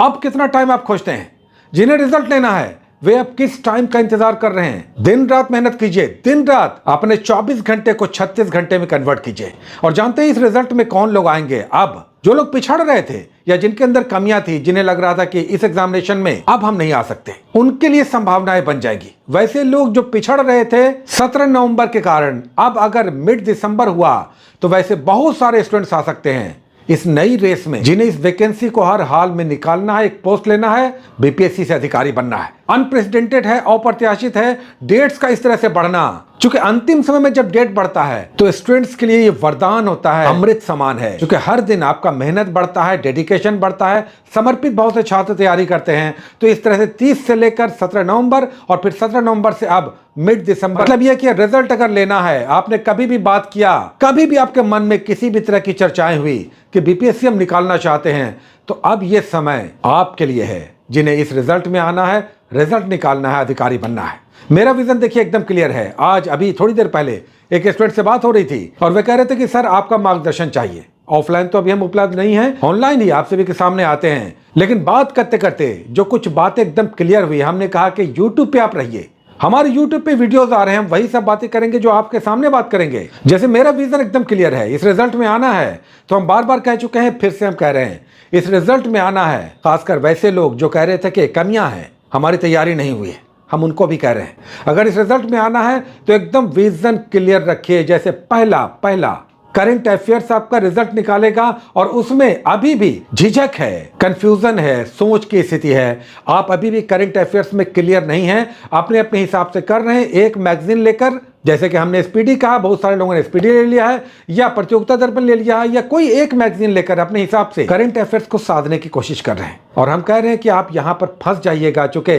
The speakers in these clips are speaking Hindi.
अब कितना टाइम आप खोजते हैं? जिन्हें रिजल्ट लेना है वे अब किस टाइम का इंतजार कर रहे हैं? दिन रात मेहनत कीजिए, दिन रात अपने 24 घंटे को 36 घंटे में कन्वर्ट कीजिए। और जानते हैं इस रिजल्ट में कौन लोग आएंगे? अब जो लोग पिछड़ रहे थे या जिनके अंदर कमियां थी, जिन्हें लग रहा था कि इस एग्जामिनेशन में अब हम नहीं आ सकते, उनके लिए संभावनाएं बन जाएगी। वैसे लोग जो पिछड़ रहे थे 17 नवंबर के कारण, अब अगर मिड दिसंबर हुआ तो वैसे बहुत सारे स्टूडेंट्स आ सकते हैं इस नई रेस में, जिन्हें इस वैकेंसी को हर हाल में निकालना है, एक पोस्ट लेना है, बीपीएससी से अधिकारी बनना है। अनप्रेसिडेंटेड है, अप्रत्याशित है डेट्स का इस तरह से बढ़ना। चूंकि अंतिम समय में जब डेट बढ़ता है तो स्टूडेंट्स के लिए ये वरदान होता है, अमृत समान है। क्योंकि हर दिन आपका मेहनत बढ़ता है, डेडिकेशन बढ़ता है, समर्पित बहुत से छात्र तैयारी करते हैं। तो इस तरह से 30 से लेकर 17 नवंबर और फिर 17 नवंबर से अब मिड दिसंबर, मतलब यह कि रिजल्ट अगर लेना है, आपने कभी भी बात किया, कभी भी आपके मन में किसी भी तरह की चर्चाएं हुई कि बीपीएससी हम निकालना चाहते हैं, तो अब यह समय आपके लिए है जिन्हें इस रिजल्ट में आना है, रिजल्ट निकालना है, अधिकारी बनना है। मेरा विजन देखिए एकदम क्लियर है। आज अभी थोड़ी देर पहले एक स्टूडेंट से बात हो रही थी और वे कह रहे थे कि सर आपका मार्गदर्शन चाहिए। ऑफलाइन तो अभी हम उपलब्ध नहीं है, ऑनलाइन ही आप सभी के सामने आते हैं। लेकिन बात करते करते जो कुछ बातें एकदम क्लियर हुई, हमने कहा कि यूट्यूब पे आप रहिए, हमारे YouTube पे वीडियोस आ रहे हैं, हम वही सब बातें करेंगे जो आपके सामने बात करेंगे। जैसे मेरा विजन एकदम क्लियर है, इस रिजल्ट में आना है, तो हम बार बार कह चुके हैं, फिर से हम कह रहे हैं, इस रिजल्ट में आना है। खासकर वैसे लोग जो कह रहे थे कि कमियां हैं, हमारी तैयारी नहीं हुई है, हम उनको भी कह रहे हैं, अगर इस रिजल्ट में आना है तो एकदम विजन क्लियर रखिए। जैसे पहला करंट अफेयर्स आपका रिजल्ट निकालेगा और उसमें अभी भी झिझक है, कंफ्यूजन है, सोच की स्थिति है, आप अभी भी करंट अफेयर्स में क्लियर नहीं हैं, अपने अपने हिसाब से कर रहे हैं, एक मैगजीन लेकर, जैसे कि हमने एसपीडी कहा, बहुत सारे लोगों ने एसपीडी ले लिया है या प्रतियोगिता दर्पण ले लिया है, या कोई एक मैगजीन लेकर अपने हिसाब से करंट अफेयर्स को साधने की कोशिश कर रहे हैं। और हम कह रहे हैं कि आप यहां पर फंस जाइएगा। चूंकि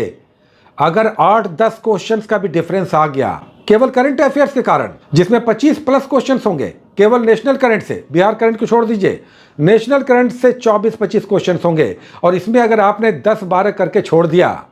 अगर 8-10 क्वेश्चंस का भी डिफरेंस आ गया केवल करंट अफेयर्स के कारण, जिसमें 25+ क्वेश्चंस होंगे केवल नेशनल करंट से, बिहार करंट को छोड़ दीजिए, नेशनल करंट से 24-25 क्वेश्चंस होंगे, और इसमें अगर आपने 10-12 करके छोड़ दिया,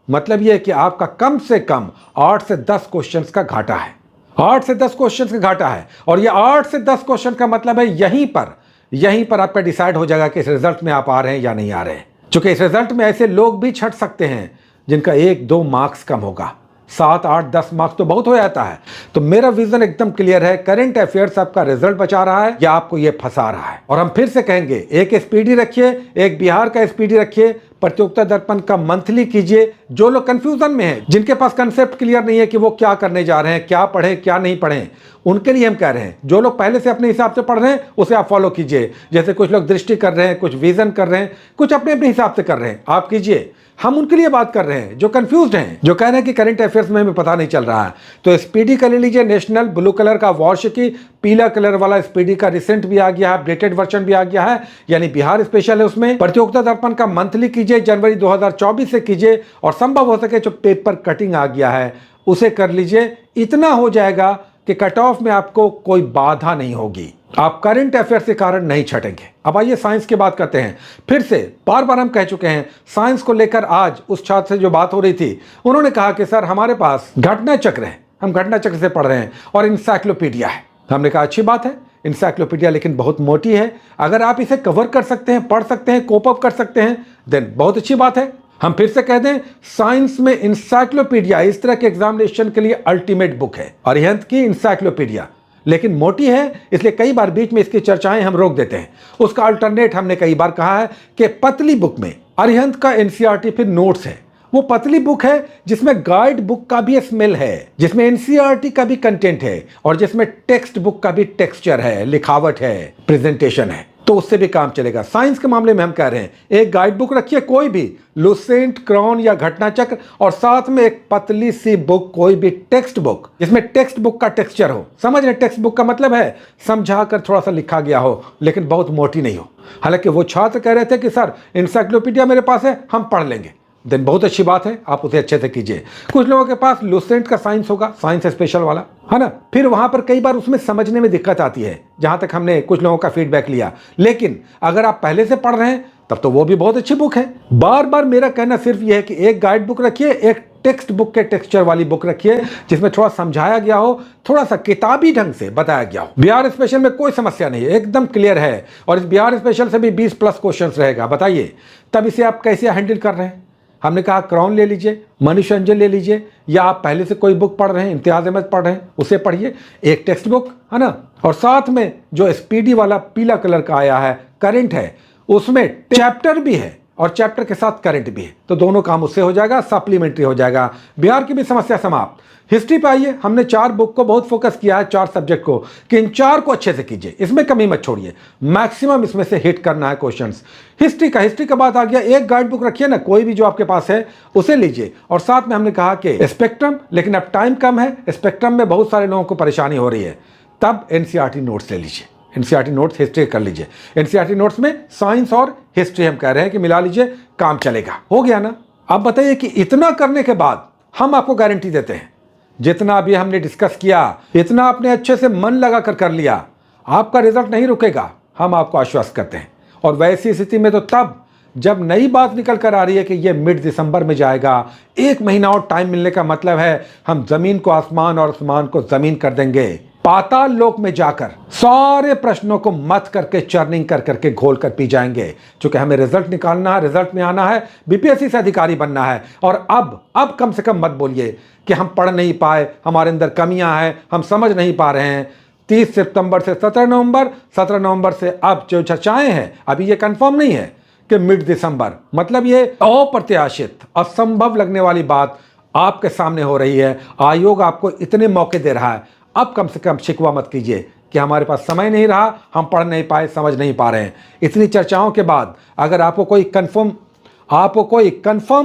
मतलब यह कि आपका कम से कम 8 से 10 क्वेश्चंस का घाटा है। 8 से 10 क्वेश्चंस का घाटा है, और यह 8 से 10 क्वेश्चन का मतलब है यहीं पर आपका डिसाइड हो जाएगा कि इस रिजल्ट में आप आ रहे हैं या नहीं आ रहे हैं। चूंकि इस रिजल्ट में ऐसे लोग भी छट सकते हैं जिनका 1-2 मार्क्स कम होगा, 7, 8, 10 मार्क्स तो बहुत हो जाता है। तो मेरा विजन एकदम क्लियर है, करंट अफेयर्स आपका रिजल्ट बचा रहा है या आपको ये फंसा रहा है। और हम फिर से कहेंगे, एक एसपीडी रखिए, एक बिहार का एसपीडी रखिए, प्रतियोगिता दर्पण का मंथली कीजिए। जो लोग कंफ्यूजन में हैं, जिनके पास कंसेप्ट क्लियर नहीं है कि वो क्या करने जा रहे हैं, क्या पढ़ें क्या नहीं पढ़ें, उनके लिए हम कह रहे हैं, जो लोग पहले से अपने हिसाब से पढ़ रहे हैं उसे आप फॉलो कीजिए। जैसे कुछ लोग दृष्टि कर रहे हैं, कुछ विजन कर रहे हैं, कुछ अपने अपने हिसाब से कर रहे हैं, आप कीजिए। हम उनके लिए बात कर रहे हैं जो कंफ्यूज्ड हैं, जो कह रहे हैं कि करंट अफेयर्स में हमें पता नहीं चल रहा है। तो एसपीडी का ले लीजिए, नेशनल ब्लू कलर का वार्षिकी, पीला कलर वाला एसपीडी का रिसेंट भी आ गया है, अपडेटेड वर्जन भी आ गया है, यानी बिहार स्पेशल है उसमें। प्रतियोगिता दर्पण का मंथली कीजिए, जनवरी 2024 से कीजिए, और संभव हो सके जो पेपर कटिंग आ गया है उसे कर लीजिए। इतना हो जाएगा कि कट ऑफ में आपको कोई बाधा नहीं होगी, आप करंट अफेयर्स के कारण नहीं छटेंगे। अब आइए साइंस की बात करते हैं। फिर से बार बार हम कह चुके हैं, साइंस को लेकर आज उस छात्र से जो बात हो रही थी, उन्होंने कहा कि सर हमारे पास घटना चक्र है, हम घटना चक्र से पढ़ रहे हैं, और इंसाइक्लोपीडिया है। हमने कहा अच्छी बात है, इंसाइक्लोपीडिया लेकिन बहुत मोटी है, अगर आप इसे कवर कर सकते हैं, पढ़ सकते हैं, कोप अप कर सकते हैं, देन बहुत अच्छी बात है। हम फिर से कह दें, साइंस में इंसाइक्लोपीडिया इस तरह के एग्जामिनेशन के लिए अल्टीमेट बुक है, अरिहंत की इंसाइक्लोपीडिया, लेकिन मोटी है, इसलिए कई बार बीच में इसकी चर्चाएं हम रोक देते हैं। उसका अल्टरनेट हमने कई बार कहा है कि पतली बुक में अरिहंत का एनसीईआरटी फिर नोट्स है, वो पतली बुक है जिसमें गाइड बुक का भी स्मेल है, जिसमें एनसीईआरटी का भी कंटेंट है, और जिसमें टेक्स्ट बुक का भी टेक्सचर है, लिखावट है, प्रेजेंटेशन है, तो उससे भी काम चलेगा। साइंस के मामले में हम कह रहे हैं, एक गाइड बुक रखिए, कोई भी लुसेंट, क्रॉन या घटना चक्र, और साथ में एक पतली सी बुक, कोई भी टेक्स्ट बुक जिसमें टेक्स्ट बुक का टेक्सचर हो। समझ रहे, टेक्स्ट बुक का मतलब है समझा कर थोड़ा सा लिखा गया हो, लेकिन बहुत मोटी नहीं हो। हालांकि वो छात्र कह रहे थे कि सर इंसाइक्लोपीडिया मेरे पास है, हम पढ़ लेंगे, देन बहुत अच्छी बात है, आप उसे अच्छे से कीजिए। कुछ लोगों के पास लुसेंट का साइंस होगा, साइंस स्पेशल वाला, है ना, फिर वहां पर कई बार उसमें समझने में दिक्कत आती है, जहां तक हमने कुछ लोगों का फीडबैक लिया। लेकिन अगर आप पहले से पढ़ रहे हैं तब तो वो भी बहुत अच्छी बुक है। बार बार मेरा कहना सिर्फ यह है कि एक गाइड बुक रखिए, एक टेक्स्ट बुक के टेक्सचर वाली बुक रखिए, जिसमें थोड़ा समझाया गया हो, थोड़ा सा किताबी ढंग से बताया गया हो। बिहार स्पेशल में कोई समस्या नहीं है, एकदम क्लियर है। और इस बिहार स्पेशल से भी 20+ क्वेश्चंस रहेगा। बताइए तब इसे आप कैसे हैंडल कर रहे हैं? हमने कहा क्राउन ले लीजिए, मनुष्य अंजन ले लीजिए, या आप पहले से कोई बुक पढ़ रहे हैं, इम्तियाज अहमद पढ़ रहे हैं, उसे पढ़िए, एक टेक्स्ट बुक है ना, और साथ में जो स्पीडी वाला पीला कलर का आया है करंट है, उसमें चैप्टर भी है और चैप्टर के साथ करंट भी है, तो दोनों काम उससे हो जाएगा, सप्लीमेंट्री हो जाएगा। बिहार की भी समस्या समाप्त। हिस्ट्री पे आइए, हमने 4 बुक को बहुत फोकस किया है, 4 सब्जेक्ट को, कि इन 4 को अच्छे से कीजिए, इसमें कमी मत छोड़िए, मैक्सिमम इसमें से हिट करना है क्वेश्चंस। हिस्ट्री का बात आ गया, एक गाइड बुक रखिए ना, कोई भी जो आपके पास है उसे लीजिए। और साथ में हमने कहा कि स्पेक्ट्रम, लेकिन अब टाइम कम है, स्पेक्ट्रम में बहुत सारे लोगों को परेशानी हो रही है, तब एनसीईआरटी नोट्स ले लीजिए, एनसीईआरटी नोट्स हिस्ट्री कर लीजिए। एनसीईआरटी नोट्स में साइंस और हिस्ट्री हम कह रहे हैं कि मिला लीजिए, काम चलेगा। हो गया ना? अब बताइए कि इतना करने के बाद हम आपको गारंटी देते हैं, जितना अभी हमने डिस्कस किया, इतना आपने अच्छे से मन लगा कर लिया, आपका रिजल्ट नहीं रुकेगा, हम आपको आश्वस्त करते हैं। और वैसी स्थिति में तो तब जब नई बात निकल कर आ रही है कि ये मिड दिसंबर में जाएगा, 1 महीना और टाइम मिलने का मतलब है हम जमीन को आसमान और आसमान को जमीन कर देंगे। पाताल लोक में जाकर सारे प्रश्नों को मत करके चर्निंग कर करके घोल कर पी जाएंगे, क्योंकि हमें रिजल्ट निकालना है, रिजल्ट में आना है, बीपीएससी से अधिकारी बनना है। और अब कम से कम मत बोलिए कि हम पढ़ नहीं पाए, हमारे अंदर कमियां हैं, हम समझ नहीं पा रहे हैं। 30 सितंबर से 17 नवंबर, 17 नवंबर से अब जो चर्चाएं हैं, अभी ये कंफर्म नहीं है कि मिड दिसंबर, मतलब ये अप्रत्याशित, असंभव लगने वाली बात आपके सामने हो रही है। आयोग आपको इतने मौके दे रहा है, अब कम से कम शिकवा मत कीजिए कि हमारे पास समय नहीं रहा, हम पढ़ नहीं पाए, समझ नहीं पा रहे हैं। इतनी चर्चाओं के बाद अगर आपको कोई कंफर्म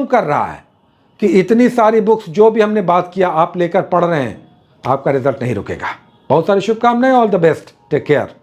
कर रहा है कि इतनी सारी बुक्स जो भी हमने बात किया आप लेकर पढ़ रहे हैं, आपका रिजल्ट नहीं रुकेगा। बहुत सारी शुभकामनाएं, all the best, take care.